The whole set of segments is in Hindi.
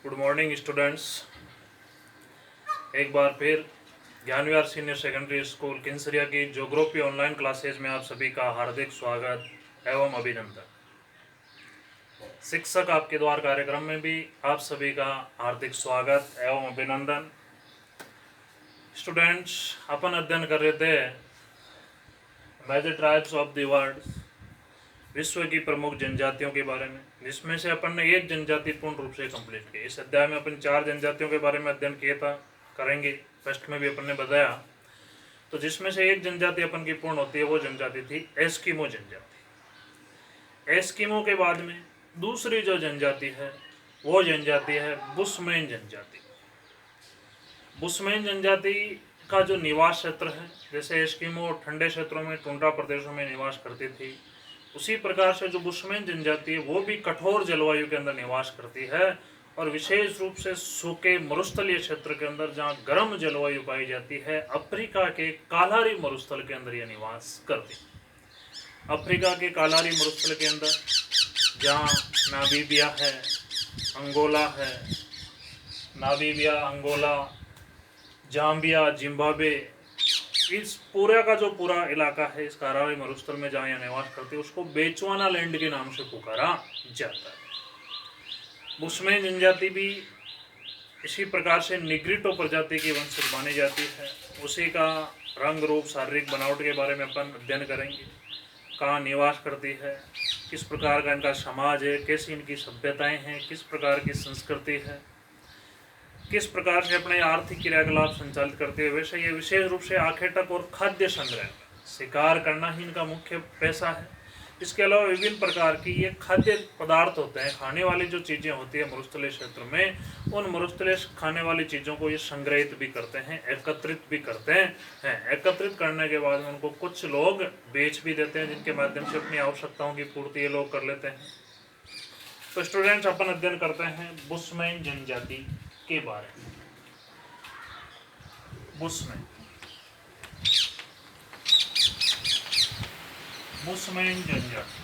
Good morning students. एक बार फिर ज्ञानविहार सीनियर सेकेंडरी स्कूल किन्सरिया की ज्योग्राफी ऑनलाइन क्लासेज में आप सभी का हार्दिक स्वागत एवं अभिनंदन। शिक्षक आपके द्वार कार्यक्रम में भी आप सभी का हार्दिक स्वागत एवं अभिनंदन। स्टूडेंट्स, अपन अध्ययन कर रहे थे major tribes of the world, विश्व की प्रमुख जनजातियों के बारे में, जिसमें से अपन ने एक जनजाति पूर्ण रूप से कंप्लीट की। इस अध्याय में अपन 4 जनजातियों के बारे में अध्ययन किया था, करेंगे। फर्स्ट में भी अपन ने बताया, तो जिसमें से एक जनजाति अपन की पूर्ण होती है, वो जनजाति थी एस्किमो जनजाति। एस्किमो के बाद में दूसरी जो जनजाति है वो जनजाति है बुशमैन जनजाति। बुशमैन जनजाति का जो निवास क्षेत्र है, जैसे एस्किमो ठंडे क्षेत्रों में, टुंड्रा प्रदेशों में निवास करती थी, उसी प्रकार से जो बुशमैन जनजाति है वो भी कठोर जलवायु के अंदर निवास करती है, और विशेष रूप से सूखे मरुस्थलीय क्षेत्र के अंदर जहाँ गर्म जलवायु पाई जाती है, अफ्रीका के कालारी मरुस्थल के अंदर यह निवास करती है। अफ्रीका के कालारी मरुस्थल के अंदर जहाँ नामीबिया है, अंगोला है, नामीबिया, अंगोला, जाम्बिया, जिम्बाब्वे, इस पूरा का जो पूरा इलाका है इस कालारी मरुस्थल में जहाँ यह निवास करते हैं, उसको बेचवाना लैंड के नाम से पुकारा जाता है। बुशमैन जनजाति भी इसी प्रकार से निग्रिटो प्रजाति की वंशज मानी जाती है। उसी का रंग रूप, शारीरिक बनावट के बारे में अपन अध्ययन करेंगे। कहाँ निवास करती है, किस प्रकार का इनका समाज है, कैसी इनकी सभ्यताएं हैं, किस प्रकार की संस्कृति है, किस प्रकार से अपने आर्थिक क्रियाकलाप संचालित करते हैं। वैसे ये विशेष रूप से आखेटक और खाद्य संग्रह, शिकार करना ही इनका मुख्य पैसा है। इसके अलावा विभिन्न प्रकार की ये खाद्य पदार्थ होते हैं, खाने वाली जो चीज़ें होती है मरुस्थलीय क्षेत्र में, उन मरुस्थलीय खाने वाली चीज़ों को ये संग्रहित भी करते हैं, एकत्रित भी करते हैं। एकत्रित करने के बाद में उनको कुछ लोग बेच भी देते हैं, जिनके माध्यम से अपनी आवश्यकताओं की पूर्ति ये लोग कर लेते हैं। तो स्टूडेंट्स, अपन अध्ययन करते हैं बुशमैन जनजाति के बारे में। बुशमैन जनजाति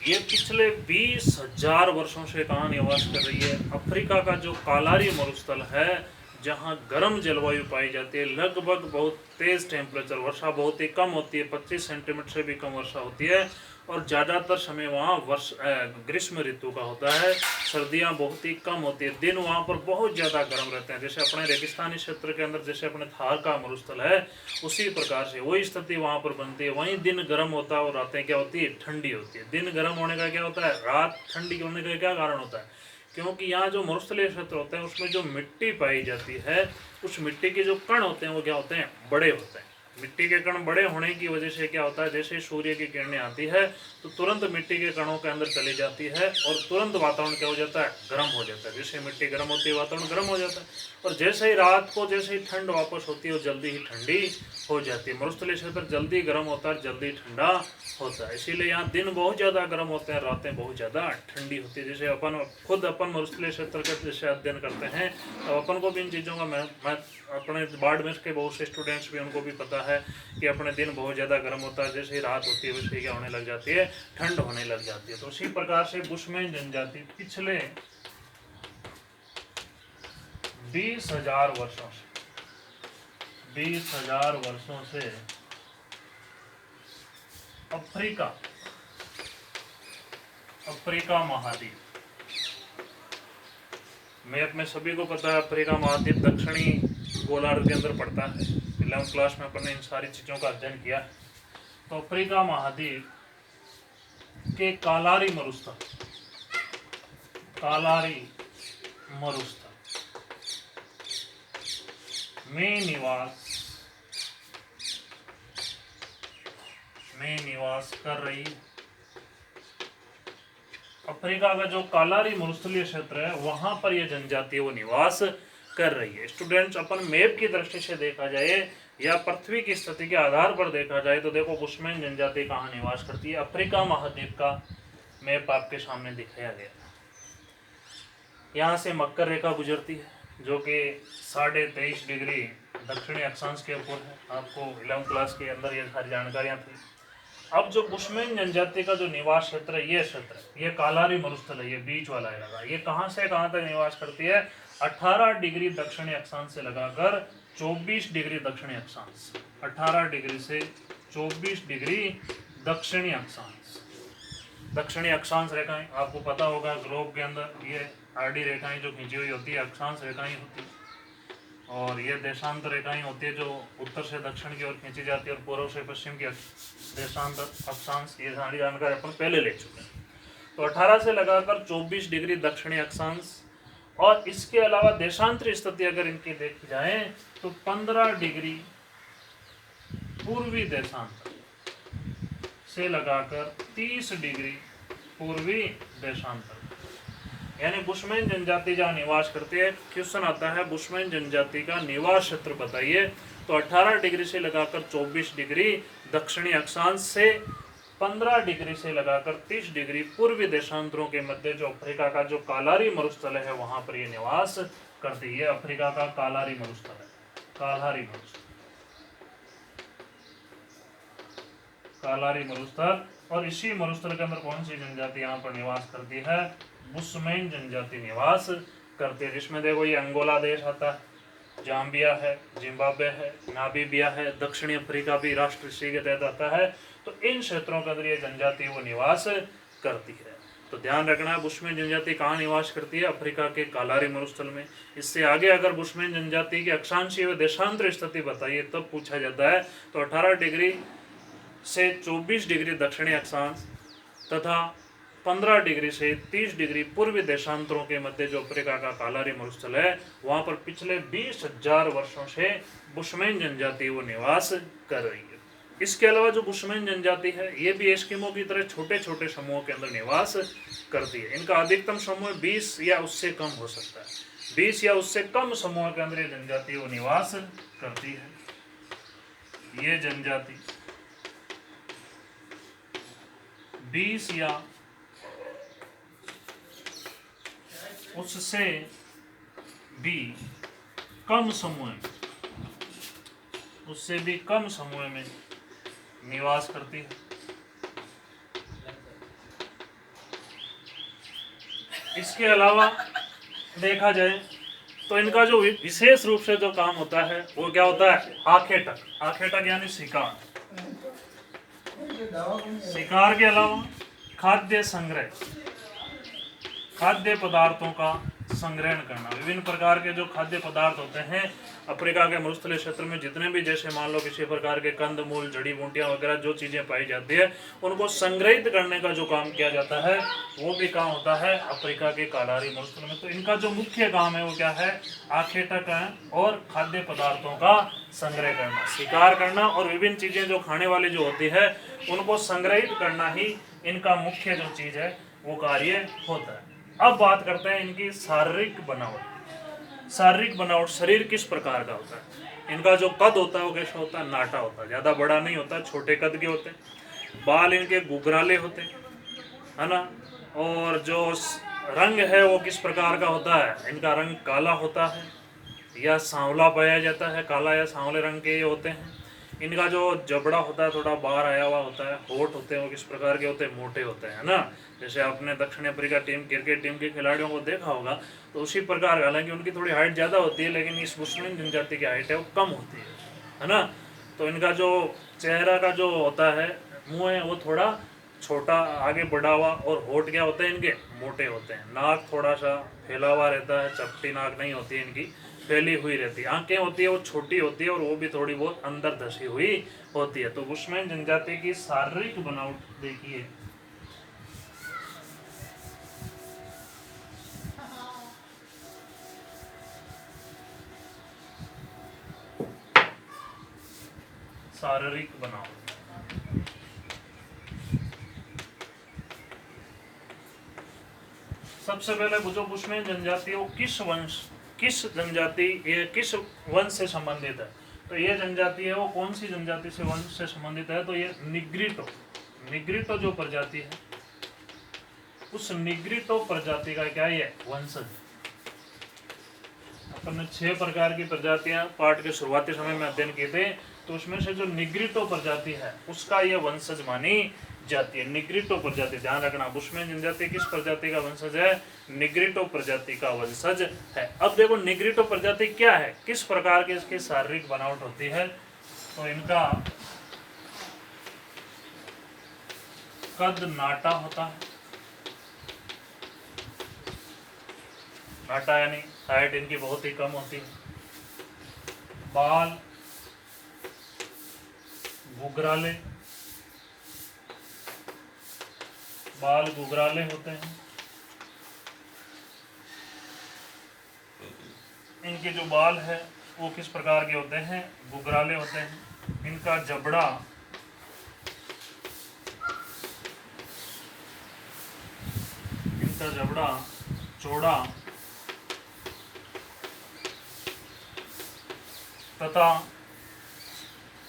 ये पिछले 20,000 वर्षों से कहाँ निवास कर रही है? अफ्रीका का जो कालारी मरुस्थल है, जहाँ गर्म जलवायु पाई जाती है, लगभग बहुत तेज टेम्परेचर, वर्षा बहुत ही कम होती है, 25 सेंटीमीटर से भी कम वर्षा होती है, और ज़्यादातर समय वहाँ ग्रीष्म ऋतु का होता है, सर्दियाँ बहुत ही कम होती है, दिन वहाँ पर बहुत ज़्यादा गर्म रहते हैं। जैसे अपने रेगिस्तानी क्षेत्र के अंदर जैसे अपने थार का मरुस्थल है, उसी प्रकार से वही स्थिति वहाँ पर बनती है। वहीं दिन गर्म होता है और रातें क्या होती है? ठंडी होती है। दिन गर्म होने का क्या होता है? रात ठंडी होने का क्या कारण होता है? क्योंकि यहाँ जो मरुस्थलीय क्षेत्र होते हैं उसमें जो मिट्टी पाई जाती है, उस मिट्टी के जो कण होते हैं वो क्या होते हैं? बड़े होते हैं। मिट्टी के कण बड़े होने की वजह से क्या होता है, जैसे सूर्य की किरणें आती है तो तुरंत मिट्टी के कणों के अंदर चली जाती है और तुरंत वातावरण क्या हो जाता है? गर्म हो जाता है। जैसे मिट्टी गर्म होती है, वातावरण गर्म हो जाता है, और जैसे ही रात को जैसे ही ठंड वापस होती है वो जल्दी ही ठंडी हो जाती है। मरुस्थलीय क्षेत्र जल्दी गर्म होता है, जल्दी ठंडा होता है, इसीलिए यहाँ दिन बहुत ज़्यादा गर्म होते हैं, रातें बहुत ज़्यादा ठंडी होती है। जैसे अपन मरुस्थलीय क्षेत्र का जैसे अध्ययन करते हैं, तो अपन को भी इन चीज़ों का मैं अपने बाड़मेर के बहुत से स्टूडेंट्स भी, उनको भी पता है कि अपने दिन बहुत ज़्यादा गर्म होता है, जैसे ही रात होती है वैसे क्या होने लग जाती है? ठंड होने लग जाती है। तो उसी प्रकार से बुशमैन जनजाति पिछले 20,000 वर्षों से अफ्रीका महाद्वीप, मैप में सभी को पता है अफ्रीका महाद्वीप दक्षिणी गोलार्ध के अंदर पड़ता है। 11वीं क्लास में अपन ने इन सारी चीज़ों का अध्ययन किया है। तो अफ्रीका महाद्वीप के कालारी मरुस्थल में निवास कर रही अफ्रीका का जो कालारी मरुस्थलीय क्षेत्र है, वहां पर यह जनजाति वो निवास कर रही है। स्टूडेंट्स, अपन मैप की दृष्टि से देखा जाए या पृथ्वी की स्थिति के आधार पर देखा जाए तो देखो बुशमैन जनजाति कहाँ निवास करती है। अफ्रीका महाद्वीप का मैप आपके सामने दिखाया गया। यहाँ से मकर रेखा गुजरती है जो कि 23.5 डिग्री दक्षिणी अक्षांश के ऊपर है। आपको 11th क्लास के अंदर ये सारी जानकारियां थी। अब जो बुशमैन जनजाति का जो निवास क्षेत्र है, ये क्षेत्र, ये कालारी मरुस्थल है, ये बीच वाला इलाका, ये कहाँ से कहाँ तक निवास करती है? 18 डिग्री दक्षिणी अक्षांश से लगाकर 24 डिग्री दक्षिणी अक्षांश, 18 डिग्री से 24 डिग्री दक्षिणी अक्षांश। दक्षिणी अक्षांश रेखाएं आपको पता होगा, ग्लोब के अंदर ये आडी रेखाएं जो खींची हुई होती है अक्षांश रेखाएं होती है, और ये देशांतर रेखाएं होती है जो उत्तर से दक्षिण की ओर खींची जाती है, और पूर्व से पश्चिम की देशांतर अक्षांश। ये सारी जानकारी अपन पहले ले चुके हैं। तो 18 से लगाकर 24 डिग्री दक्षिणी अक्षांश, और इसके अलावा देशांतरी स्थिति अगर इनकी देखी जाए तो 15 डिग्री पूर्वी देशांतर से लगाकर 30 डिग्री पूर्वी देशांतर, यानी बुशमैन जनजाति जहाँ निवास करती है। क्वेश्चन आता है बुशमैन जनजाति का निवास क्षेत्र बताइए, तो 18 डिग्री से लगाकर 24 डिग्री दक्षिणी अक्षांश से 15 डिग्री से लगाकर 30 डिग्री पूर्वी देशांतरों के मध्य जो अफ्रीका का जो कालारी मरुस्थल है वहां पर ये निवास करती है। अफ्रीका का कालारी मरुस्थल है, कालारी मरुस्थल, कालारी मरुस्थल। और इसी मरुस्थल के अंदर कौन सी जनजाति यहाँ पर निवास करती है? बुशमैन जनजाति निवास करती है, जिसमें देखो ये अंगोला देश आता है, जाम्बिया है, जिम्बाब्वे है, नामीबिया है, दक्षिणी अफ्रीका भी राष्ट्र इसी के तहत आता है। तो इन क्षेत्रों के अंदर ये जनजाति वो निवास करती है। तो ध्यान रखना है बुशमैन जनजाति कहाँ निवास करती है? अफ्रीका के कालारी मरुस्थल में। इससे आगे अगर बुशमैन जनजाति की अक्षांशीय व देशांतर स्थिति बताइए तब पूछा जाता है। तो 18 डिग्री से 24 डिग्री दक्षिणी अक्षांश तथा 15 डिग्री से 30 डिग्री पूर्वी देशांतरों के मध्य जो अफ्रीका का कालारी मरुस्थल है वहां पर पिछले 20,000 वर्षों से बुशमैन जनजाति वो निवास कर रही है। इसके अलावा जो बुशमैन जनजाति है ये भी एस्किमो की तरह छोटे छोटे समूहों के अंदर निवास करती है। इनका अधिकतम समूह 20 या उससे कम हो सकता है, 20 या उससे कम समूह के अंदर ये जनजाति वो निवास करती है। ये जनजाति 20 या उससे भी कम समूह में, उससे भी कम समूह में निवास करती है। इसके अलावा देखा जाए तो इनका जो विशेष रूप से जो काम होता है वो क्या होता है? आखेटक, आखेटक यानी शिकार। शिकार के अलावा खाद्य संग्रह, खाद्य पदार्थों का संग्रहण करना। विभिन्न प्रकार के जो खाद्य पदार्थ होते हैं अफ्रीका के मरुस्थलीय क्षेत्र में जितने भी, जैसे मान लो किसी प्रकार के कंद मूल, जड़ी बूटियां वगैरह जो चीजें पाई जाती है उनको संग्रहित करने का जो काम किया जाता है वो भी काम होता है अफ्रीका के कालारी मरुस्थल में। तो इनका जो मुख्य काम है वो क्या है? आखेटक और खाद्य पदार्थों का संग्रह करना, शिकार करना, और विभिन्न चीजें जो खाने वाली जो होती है उनको संग्रहित करना ही इनका मुख्य जो चीज है वो कार्य होता है। अब बात करते हैं इनकी शारीरिक बनावट। शारीरिक बनावट, शरीर किस प्रकार का होता है? इनका जो कद होता है वो कैसा होता है? नाटा होता है, ज्यादा बड़ा नहीं होता, छोटे कद के होते हैं। बाल इनके गुगराले होते हैं, है ना। और जो रंग है वो किस प्रकार का होता है? इनका रंग काला होता है या सांवला पाया जाता है, काला या सांवले रंग के ये होते हैं। इनका जो जबड़ा होता है थोड़ा बाहर आया हुआ होता है। होठ होते हैं वो किस प्रकार के होते हैं? मोटे होते हैं, है ना। जैसे आपने दक्षिण अफ्रीका टीम, क्रिकेट टीम के खिलाड़ियों को देखा होगा तो उसी प्रकार, हालांकि उनकी थोड़ी हाइट ज़्यादा होती है लेकिन इस बुशमैन जनजाति की हाइट है वो कम होती है ना। तो इनका जो चेहरा का जो होता है, मुँह है वो थोड़ा छोटा आगे बढ़ा हुआ, और होठ क्या होते हैं इनके? मोटे होते हैं। नाक थोड़ा सा फैला हुआ रहता है, चपटी नाक नहीं होती है इनकी, फैली हुई रहती है। आंखें होती है वो छोटी होती है और वो भी थोड़ी बहुत अंदर धसी हुई होती है। तो बुशमैन जनजाति की शारीरिक बनावट देखिए। शारीरिक बनावट, सबसे पहले जो बुशमैन जनजाति है वो किस जनजाति, ये किस वंश से संबंधित है? तो ये जनजाति है वो कौन सी जनजाति से वंश से संबंधित है? तो ये निग्रिटो, निग्रिटो जो प्रजाति है उस निग्रिटो प्रजाति का क्या ये वंशज। हमने 6 प्रकार की प्रजातियां पाठ के शुरुआती समय में अध्ययन किए थे। तो उसमें से जो निग्रिटो प्रजाति है उसका ये वंशज मानी जाती है। निग्रिटो प्रजाति ध्यान रखना, बुशमैन जनजाति किस प्रजाति का वंशज है? निग्रिटो प्रजाति का वंशज है। अब देखो निग्रिटो प्रजाति क्या है, किस प्रकार की इसकी शारीरिक बनावट होती है। तो इनका कद नाटा होता है, नाटा यानी हाइट इनकी बहुत ही कम होती है। बाल गुगराले, बाल गुगराले होते हैं। इनके जो बाल है वो किस प्रकार के होते हैं? गुगराले होते हैं। इनका जबड़ा चौड़ा तथा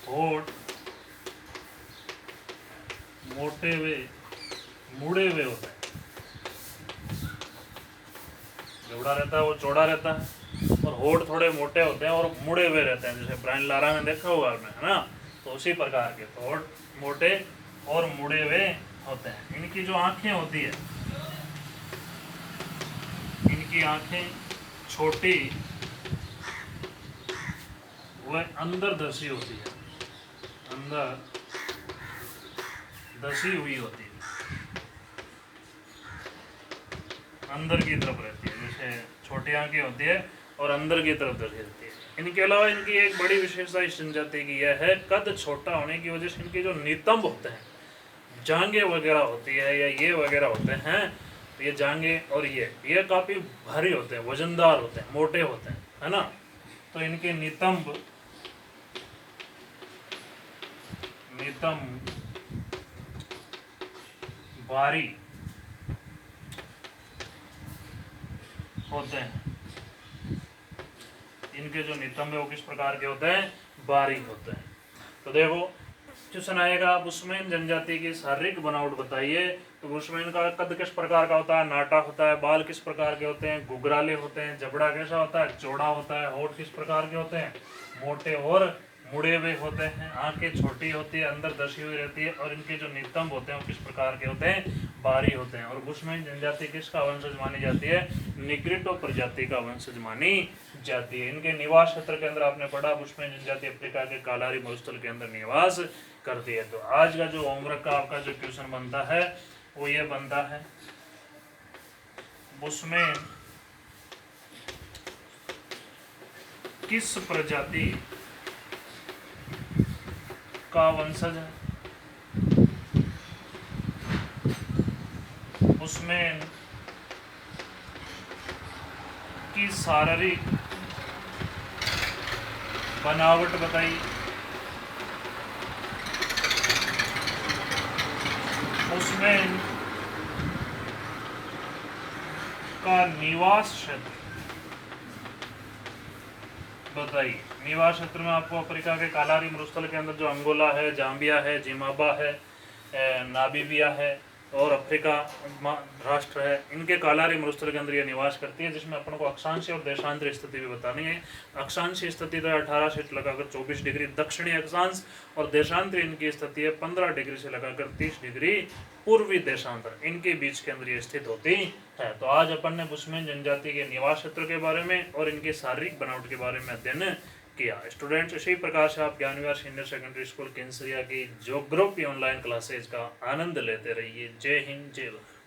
होठ मोटे हुए मुड़े हुए होते हैं। जबड़ा रहता है वो चौड़ा रहता है और होठ थोड़े मोटे होते हैं और मुड़े हुए रहते हैं, जैसे ब्रायन लारा में देखा हुआ आपने, है ना। तो उसी प्रकार के तो होठ मोटे और मुड़े हुए होते हैं। इनकी जो आंखें होती है, इनकी आंखें छोटी वह अंदर धसी होती है, अंदर धसी हुई होती है, अंदर की तरफ रहती है, जैसे छोटी आंखें होती है और अंदर की तरफ धसी रहती है। इनके अलावा इनकी एक बड़ी विशेषता इस जनजाति की यह है, कद छोटा होने की वजह से इनके जो नितंब होते हैं, जांघें वगैरह होती है या ये वगैरह होते हैं, तो ये जांघें और ये काफी भारी होते हैं, वजनदार होते हैं, मोटे होते हैं, है ना। तो इनके नितंब भारी होते हैं। इनके जो नितंब है वो किस प्रकार के होते हैं? बारीक होते हैं। तो देखो क्वेश्चन आएगा, बुशमैन जनजाति की शारीरिक बनावट बताइए। तो बुशमैन का कद किस प्रकार का होता है? नाटा होता है। बाल किस प्रकार के होते हैं? गुगराले होते हैं। जबड़ा कैसा होता है? चौड़ा होता है। होठ किस प्रकार के होते हैं? मोटे और मुड़े हुए होते हैं। आंखें छोटी होती है, अंदर धसी हुई रहती है। और इनके जो नितंब होते हैं वो किस प्रकार के होते हैं? भारी होते हैं। और बुशमैन जनजाति किसका वंशज मानी जाती है? निग्रिटो प्रजाति का वंशज मानी जाती है। इनके निवास क्षेत्र के अंदर आपने पढ़ा, बुशमैन जनजाति अफ्रीका के कालारी मरुस्थल के अंदर निवास करती है। तो आज का जो होमवर्क का आपका जो क्वेश्चन बनता है वो ये बनता है, बुशमैन किस प्रजाति का वंशज है? बुशमैन की शारीरिक बनावट बताइए। बुशमैन का निवास क्षेत्र बताइए। निवास क्षेत्र में आपको अफ्रीका के कालारी मरुस्थल के अंदर जो अंगोला है, जाम्बिया है, जिम्बाब्वे है, नामीबिया है और अफ्रीका राष्ट्र है, इनके कालारी मरुस्थल के अंदर ये निवास करती है, जिसमें अपन को अक्षांशीय और देशांतरीय स्थिति भी बतानी है। अक्षांशीय स्थिति तो 18 से लगाकर 24 डिग्री दक्षिणी अक्षांश और देशांतरीय इनकी स्थिति है 15 डिग्री से लगाकर 30 डिग्री पूर्वी देशांतर, इनके बीच के अंदर ये स्थित होती है। तो आज अपन ने बुशमैन जनजाति के निवास क्षेत्र के बारे में और इनके शारीरिक बनावट के बारे में अध्ययन किया। स्टूडेंट्स, इसी प्रकार से आप ज्ञान विहार सीनियर सेकेंडरी स्कूल केंसरिया की ज्योग्राफी ऑनलाइन क्लासेज का आनंद लेते रहिए। जय हिंद, जय भारत।